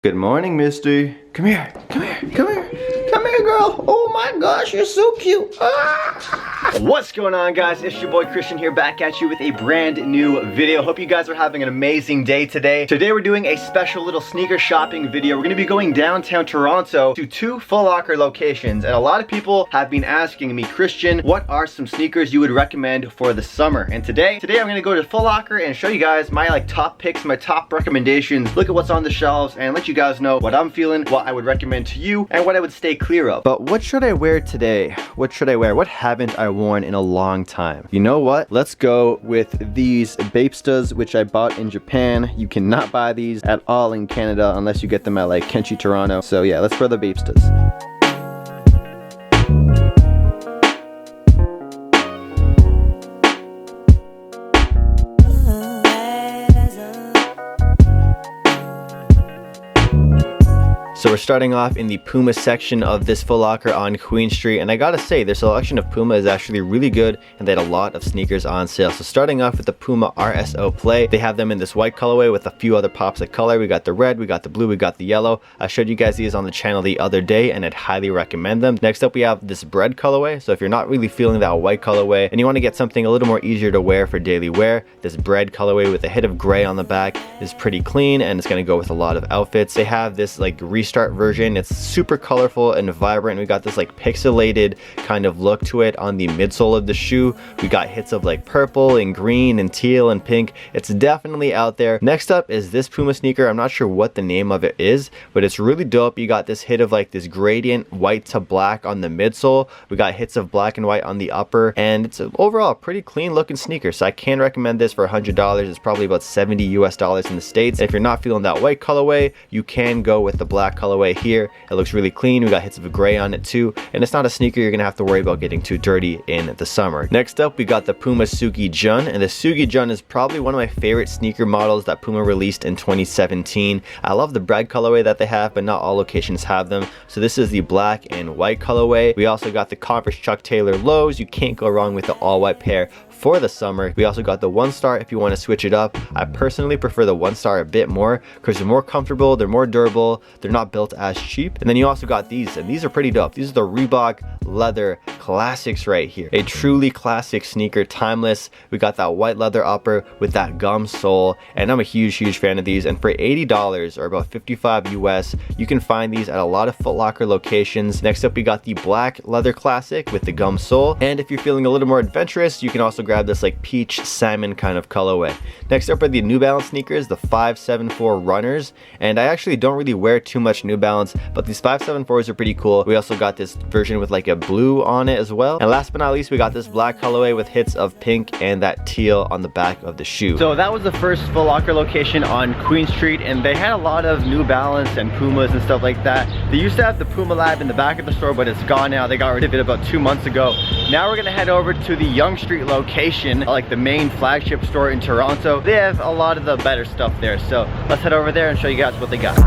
Good morning, Misty. Come here, come here, come here. Come here, girl. Oh my gosh, you're so cute. Ah. What's going on, guys? It's your boy Christian here, back at you with a brand new video. Hope you guys are having an amazing day today. Today we're doing a special little sneaker shopping video. We're gonna be going downtown Toronto to two Foot Locker locations, and a lot of people have been asking me, Christian, what are some sneakers you would recommend for the summer? And today I'm gonna go to Foot Locker and show you guys my top picks, my top recommendations, look at what's on the shelves, and let you guys know what I'm feeling, what I would recommend to you, and what I would stay clear of. But what should I wear today? What should I wear? What haven't I worn in a long time? You know what? Let's go with these Bapestas, which I bought in Japan. You cannot buy these at all in Canada unless you get them at like Kenchi Toronto. So yeah, let's wear the Bapestas. So we're starting off in the Puma section of this Foot Locker on Queen Street, and I gotta say, their selection of Puma is actually really good, and they had a lot of sneakers on sale. So starting off with the Puma Rso Play, they have them in this white colorway with a few other pops of color. We got the red, we got the blue, we got the yellow. I showed you guys these on the channel the other day, and I'd highly recommend them. Next up, we have this bread colorway. So if you're not really feeling that white colorway and you want to get something a little more easier to wear for daily wear, this bread colorway with a hit of gray on the back is pretty clean, and it's going to go with a lot of outfits. They have this like restart version. It's super colorful and vibrant. We got this like pixelated kind of look to it on the midsole of the shoe. We got hits of like purple and green and teal and pink. It's definitely out there. Next up is this Puma sneaker. I'm not sure what the name of it is, but it's really dope. You got this hit of like this gradient white to black on the midsole. We got hits of black and white on the upper, and it's overall a pretty clean looking sneaker. So I can recommend this for $100. It's probably about $70 US in the States. And if you're not feeling that white colorway, you can go with the black colorway here. It looks really clean. We got hits of gray on it too, and it's not a sneaker you're gonna have to worry about getting too dirty in the summer. Next up, we got the Puma Suki Jun, and the Suki Jun is probably one of my favorite sneaker models that Puma released in 2017. I love the bread colorway that they have, but not all locations have them. So this is the black and white colorway. We also got the Converse Chuck Taylor lows. You can't go wrong with the all white pair for the summer. We also got the 1-star if you want to switch it up. I personally prefer the 1-star a bit more because they're more comfortable, they're more durable, they're not built as cheap. And then you also got these, and these are pretty dope. These are the Reebok leather classics right here. A truly classic sneaker, timeless. We got that white leather upper with that gum sole, and I'm a huge fan of these. And for $80 or about 55 US, you can find these at a lot of Foot Locker locations. Next up, we got the black leather classic with the gum sole, and if you're feeling a little more adventurous, you can also grab this like peach salmon kind of colorway. Next up are the New Balance sneakers, the 574 runners, and I actually don't really wear too much New Balance, but these 574s are pretty cool. We also got this version with like a blue on it as well, and last but not least, we got this black colorway with hits of pink and that teal on the back of the shoe. So that was the first Foot Locker location on Queen Street, and they had a lot of New Balance and Pumas and stuff like that. They used to have the Puma Lab in the back of the store, but it's gone now. They got rid of it about 2 months ago. Now we're gonna head over to the Yonge Street location, like the main flagship store in Toronto. They have a lot of the better stuff there, so let's head over there and show you guys what they got.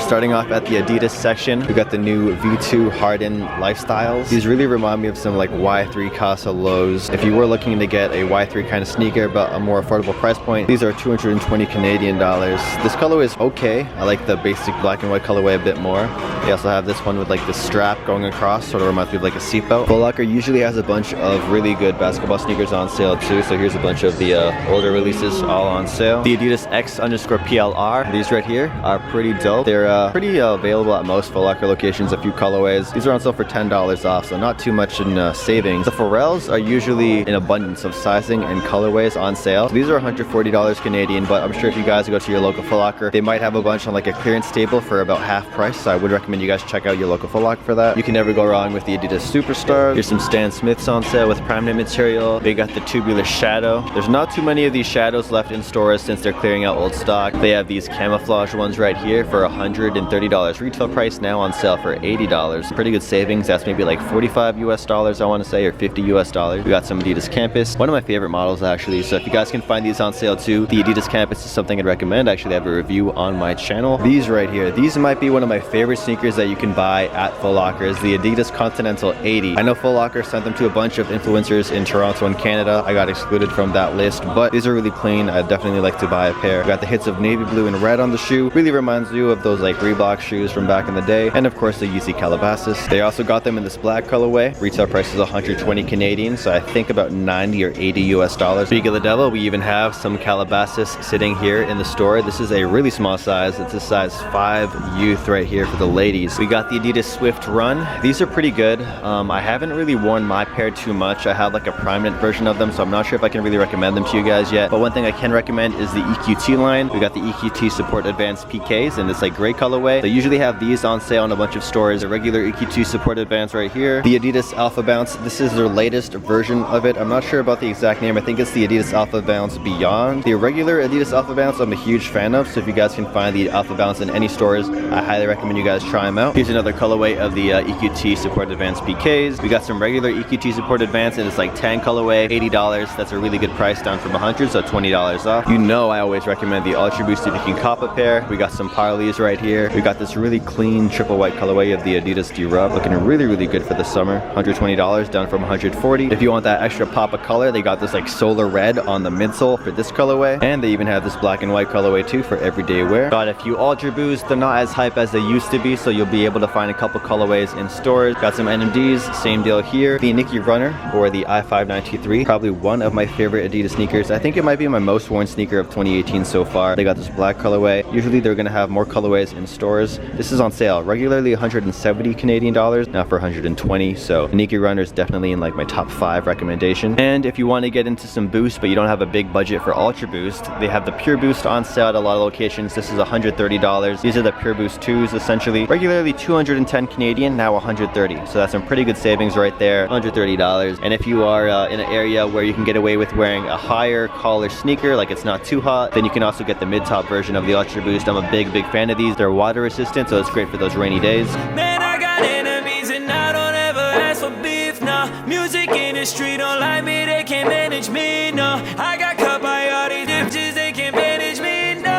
Starting off at the Adidas section, we got the new V2 Harden Lifestyles. These really remind me of some like Y3 Casa lows. If you were looking to get a Y3 kind of sneaker but a more affordable price point, these are 220 Canadian dollars. This colorway is okay. I like the basic black and white colorway a bit more. They also have this one with like the strap going across, sort of reminds me of like a seatbelt. Foot Locker usually has a bunch of really good basketball sneakers on sale too, so here's a bunch of the older releases all on sale. The Adidas X_PLR, these right here are pretty dope. They're pretty available at most Foot Locker locations, a few colorways. These are on sale for $10 off, so not too much in savings. The Pharrells are usually in abundance of sizing and colorways on sale. So these are $140 Canadian, but I'm sure if you guys go to your local Foot Locker, they might have a bunch on like a clearance table for about half price, so I would recommend you guys check out your local Foot Locker for that. You can never go wrong with the Adidas Superstar. Here's some Stan Smiths on sale with prime knit material. They got the tubular shadow. There's not too many of these shadows left in stores since they're clearing out old stock. They have these camouflage ones right here for $100 $130 retail price, now on sale for $80. Pretty good savings. That's maybe like 45 US dollars, I want to say, or 50 US dollars. We got some Adidas Campus, one of my favorite models actually. So if you guys can find these on sale too, the Adidas Campus is something I'd recommend. I actually have a review on my channel. These right here, these might be one of my favorite sneakers that you can buy at Foot Locker, is the Adidas Continental 80. I know Foot Locker sent them to a bunch of influencers in Toronto and Canada. I got excluded from that list, but these are really clean. I'd definitely like to buy a pair. Got the hits of navy blue and red on the shoe. Really reminds you of those like Reebok shoes from back in the day. And of course the Yeezy Calabasas. They also got them in this black colorway. Retail price is 120 Canadian, so I think about 90 or 80 US dollars. Speak of the devil, we even have some Calabasas sitting here in the store. This is a really small size. It's a size 5 youth right here for the ladies. We got the Adidas Swift Run. These are pretty good. I haven't really worn my pair too much. I have like a prominent version of them, so I'm not sure if I can really recommend them to you guys yet. But one thing I can recommend is the EQT line. We got the EQT Support Advanced PKs in this like gray colorway. They usually have these on sale in a bunch of stores. The regular EQT Support Advanced right here. The Adidas Alpha Bounce. This is their latest version of it. I'm not sure about the exact name. I think it's the Adidas Alpha Bounce Beyond. The regular Adidas Alpha Bounce I'm a huge fan of, so if you guys can find the Alpha Bounce in any stores, I highly recommend you guys try them out. Here's another colorway of the EQT Support Advanced PKs. We got some regular EQT Support Advanced and it's like tan colorway, $80. That's a really good price, down from 100, so $20 off. You know I always recommend the Ultra Boost if you can cop a pair. We got some Parleys right here. We got this really clean triple white colorway of the Adidas D-Rub, looking really good for the summer. $120, down from 140. If you want that extra pop of color, they got this like solar red on the midsole for this colorway, and they even have this black and white colorway too for everyday wear. Got a few Ultra Boosts. They're not as hype as they used to be, so you'll be able to find a couple colorways in stores. Got some Nmds, same deal here. The Nike Runner, or the I-5923, probably one of my favorite Adidas sneakers. I think it might be my most worn sneaker of 2018 so far. They got this black colorway. Usually they're gonna have more colorways in stores. This is on sale, regularly 170 Canadian dollars, now for 120. So Nike Runner is definitely in like my top 5 recommendation. And if you want to get into some boost but you don't have a big budget for Ultra Boost, they have the Pure Boost on sale at a lot of locations. This is $130. These are the Pure Boost 2s essentially. Regularly 210 Canadian, now 130. So that's some pretty good savings right there, $130. And if you are in an area where you can get away with wearing a higher collar sneaker, like it's not too hot, then you can also get the mid-top version of the Ultra Boost. I'm a big fan of these. They're water resistant, so it's great for those rainy days. Man, I got enemies and I don't ever ask for beef, nah. Music industry don't like me, they can't manage me, no. I got cut by all these bitches, they can't manage me, no.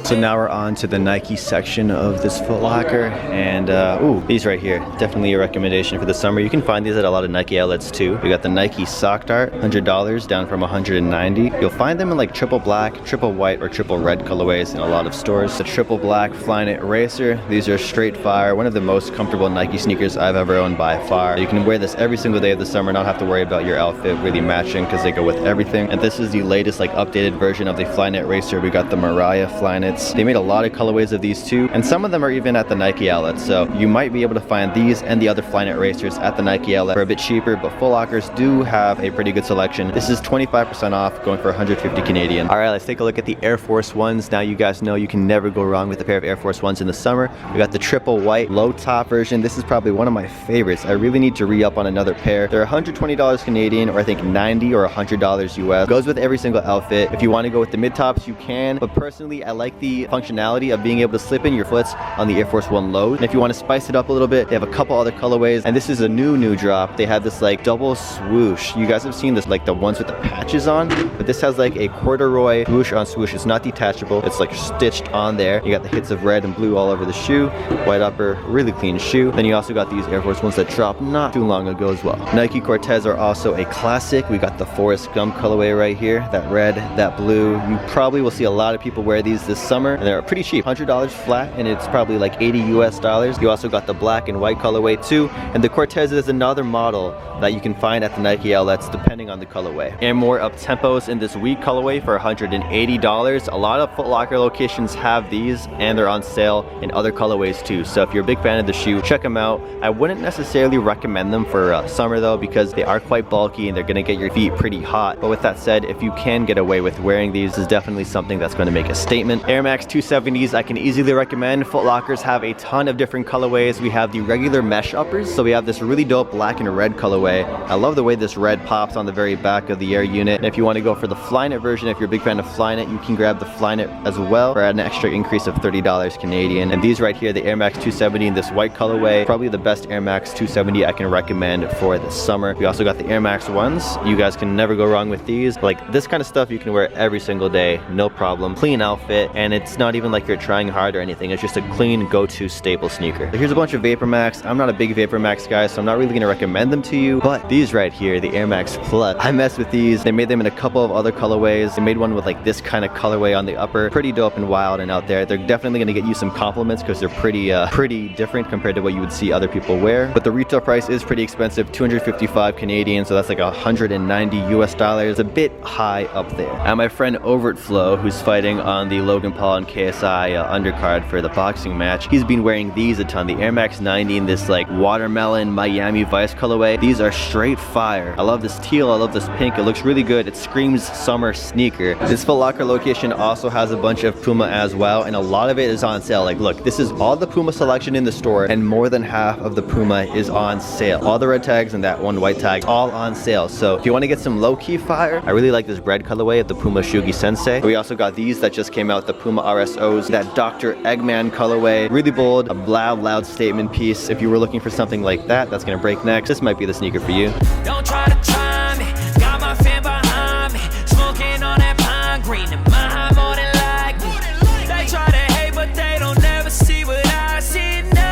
So now we're on to the Nike section of this Foot Locker, and ooh, these right here, definitely a recommendation for the summer. You can find these at a lot of Nike outlets too. We got the Nike Sock Dart, $100, down from 190. You'll find them in like triple black, triple white, or triple red colorways in a lot of stores. The triple black Flyknit Racer, these are straight fire, one of the most comfortable Nike sneakers I've ever owned by far. You can wear this every single day of the summer, not have to worry about your outfit really matching because they go with everything. And this is the latest like updated version of the Flyknit Racer. We got the Mariah Flyknits. They made a lot of colorways of these too, and some of them are even at the Nike outlets, so you might be able to find these and the other Flyknit Racers at the Nike outlet for a bit cheaper, but Foot Lockers do have a pretty good selection. This is 25% off, going for 150 Canadian. All right, let's take a look at the Air Force Ones. Now you guys know you can never go wrong with a pair of Air Force Ones in the summer. We got the triple white low top version. This is probably one of my favorites. I really need to re-up on another pair. They're $120 Canadian, or I think 90 or $100 US. Goes with every single outfit. If you want to go with the mid tops, you can, but personally I like the functionality of being able to slip in your foots on the Air Force One lows. And if you want to spice it up a little bit, they have a couple other colorways, and this is a new drop. They have this like double swoosh. You guys have seen this, like the ones with the patches on, but this has like a corduroy swoosh on swoosh. It's not detachable, it's like stitched on there. You got the hits of red and blue all over the shoe, white upper, really clean shoe. Then you also got these Air Force Ones that dropped not too long ago as well. Nike Cortez are also a classic. We got the Forest Gump colorway right here, that red, that blue. You probably will see a lot of people wear these this summer, and they're pretty cheap, $100 flat, and it's probably like 80 US dollars. You also got the black and white colorway too, and the Cortez is another model that you can find at the Nike outlets depending on the colorway. And more up tempos in this week colorway for $180. A lot of Foot Locker locations have these, and they're on sale in other colorways too. So if you're a big fan of the shoe, check them out. I wouldn't necessarily recommend them for summer though, because they are quite bulky and they're gonna get your feet pretty hot. But with that said, if you can get away with wearing these, this is definitely something that's going to make a statement. Air Air Max 270s I can easily recommend. Foot Lockers have a ton of different colorways. We have the regular mesh uppers. So we have this really dope black and red colorway. I love the way this red pops on the very back of the Air unit. And if you want to go for the Flyknit version, if you're a big fan of Flyknit, you can grab the Flyknit as well for an extra increase of $30 Canadian. And these right here, the Air Max 270 in this white colorway, probably the best Air Max 270 I can recommend for the summer. We also got the Air Max 1s. You guys can never go wrong with these. Like this kind of stuff you can wear every single day, no problem. Clean outfit, and it's not even like you're trying hard or anything. It's just a clean go-to staple sneaker. So here's a bunch of Vapor Max. I'm not a big Vapor Max guy, so I'm not really going to recommend them to you, but these right here, the Air Max Plus, I mess with these. They made them in a couple of other colorways. They made one with like this kind of colorway on the upper. Pretty dope and wild and out there. They're definitely going to get you some compliments because they're pretty different compared to what you would see other people wear. But the retail price is pretty expensive, 255 Canadian, so that's like 190 US dollars. A bit high up there. And my friend Overtflow, who's fighting on the Logan Paul and KSI undercard for the boxing match, he's been wearing these a ton. The Air Max 90 in this like watermelon Miami Vice colorway. These are straight fire. I love this teal, I love this pink. It looks really good. It screams summer sneaker. This Foot Locker location also has a bunch of Puma as well, and a lot of it is on sale. Like look, this is all the Puma selection in the store, and more than half of the Puma is on sale. All the red tags and that one white tag, all on sale. So if you want to get some low-key fire, I really like this red colorway of the Puma Shugi Sensei. We also got these that just came out, the Puma RSOs, that Dr. Eggman colorway. Really bold, a loud statement piece. If you were looking for something like that, that's gonna break next, this might be the sneaker for you. Don't try to try me. Got my fan behind me. Smoking on that pine green. And my high more than like me. They try to hate, but they don't never see what I see. No.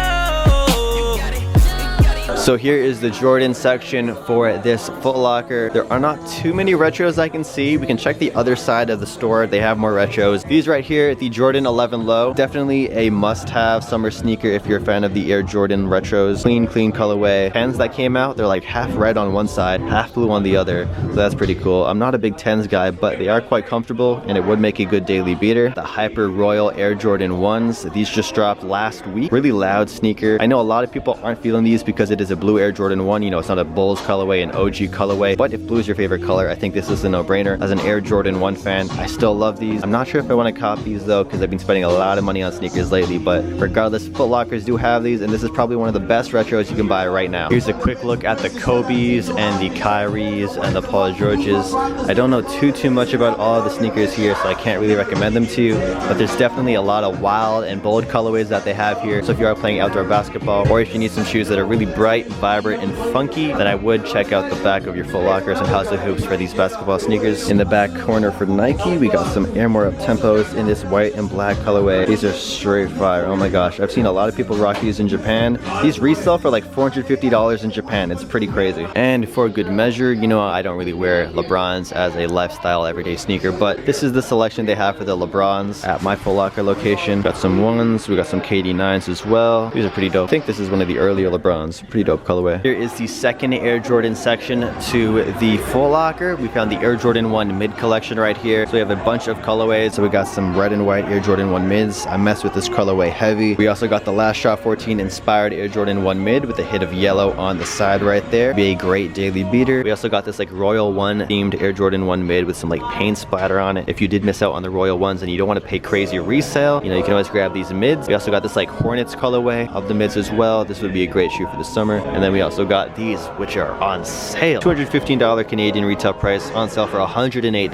So here is the Jordan section for this Foot Locker. There are not too many retros I can see. We can check the other side of the store. They have more retros. These right here, the Jordan 11 Low. Definitely a must-have summer sneaker if you're a fan of the Air Jordan retros. Clean colorway. 10s that came out, they're like half red on one side, half blue on the other. So that's pretty cool. I'm not a big 10s guy, but they are quite comfortable and it would make a good daily beater. The Hyper Royal Air Jordan 1s. These just dropped last week. Really loud sneaker. I know a lot of people aren't feeling these because it is a blue Air Jordan 1. You know, it's not a Bulls colorway, an OG colorway, but if blue is your favorite color, I think this is a no-brainer. As an Air Jordan 1 fan, I still love these. I'm not sure if I want to cop these though, because I've been spending a lot of money on sneakers lately, but regardless, Foot Lockers do have these, and this is probably one of the best retros you can buy right now. Here's a quick look at the Kobe's and the Kyries and the Paul Georges. I don't know too much about all of the sneakers here, so I can't really recommend them to you, but there's definitely a lot of wild and bold colorways that they have here. So if you are playing outdoor basketball, or if you need some shoes that are really bright, vibrant, and funky, then I would check out the back of your Foot Lockers and House of Hoops for these basketball sneakers. In the back corner for Nike, we got some Air More Up Tempos in this white and black colorway. These are straight fire. Oh my gosh, I've seen a lot of people rock these in Japan. These resell for like $450 in Japan. It's pretty crazy. And for good measure, you know, I don't really wear LeBrons as a lifestyle everyday sneaker, but this is the selection they have for the LeBrons at my Foot Locker location. Got some ones, we got some KD9s as well. These are pretty dope. I think this is one of the earlier LeBrons. Pretty dope colorway. Here is the second Air Jordan section to the Foot Locker. We found the Air Jordan 1 mid collection right here. So we have a bunch of colorways. So we got some red and white Air Jordan 1 mids. I mess with this colorway heavy. We also got the Last Shot 14 inspired Air Jordan 1 mid with a hit of yellow on the side right there. Be a great daily beater. We also got this like Royal 1 themed Air Jordan 1 mid with some like paint splatter on it. If you did miss out on the Royal 1s and you don't want to pay crazy resale, you know, you can always grab these mids. We also got this like Hornets colorway of the mids as well. This would be a great shoe for the summer. And then we also got these, which are on sale. $215 Canadian retail price, on sale for $108.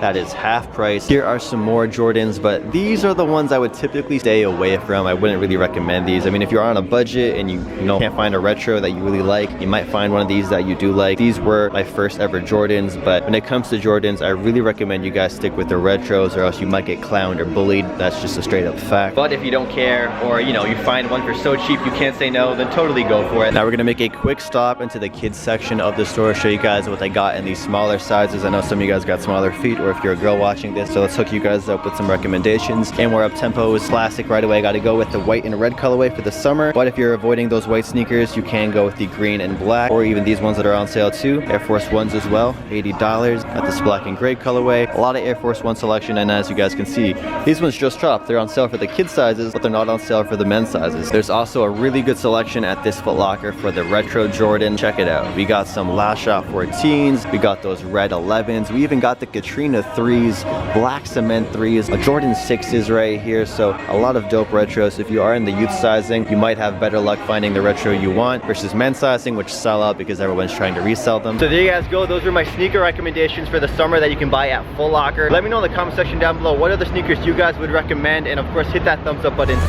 That is half price. Here are some more Jordans, but these are the ones I would typically stay away from. I wouldn't really recommend these. I mean, if you're on a budget and you know can't find a retro that you really like, you might find one of these that you do like. These were my first ever Jordans, but when it comes to Jordans, I really recommend you guys stick with the retros, or else you might get clowned or bullied. That's just a straight up fact. But if you don't care, or you know, you find one for so cheap you can't say no, then totally go for it. Now we're gonna make a quick stop into the kids section of the store, show you guys what they got in these smaller sizes. I know some of you guys got smaller feet, or if you're a girl watching this, so let's hook you guys up with some recommendations. And we're up tempos, classic right away. Got to go with the white and red colorway for the summer, but if you're avoiding those white sneakers, you can go with the green and black, or even these ones that are on sale too. Air Force Ones as well, $80. Got this black and gray colorway. A lot of Air Force One selection, and as you guys can see, these ones just dropped. They're on sale for the kid sizes, but they're not on sale for the men's sizes. There's also a really good selection at this Foot Locker Locker for the retro Jordan. Check it out. We got some Last Shot 14s. We got those red 11s. We even got the Katrina 3s, black cement 3s, a Jordan 6s right here. So a lot of dope retros. If you are in the youth sizing, you might have better luck finding the retro you want versus men's sizing, which sell out because everyone's trying to resell them. So there you guys go. Those are my sneaker recommendations for the summer that you can buy at Foot Locker. Let me know in the comment section down below what other sneakers you guys would recommend, and of course hit that thumbs up button.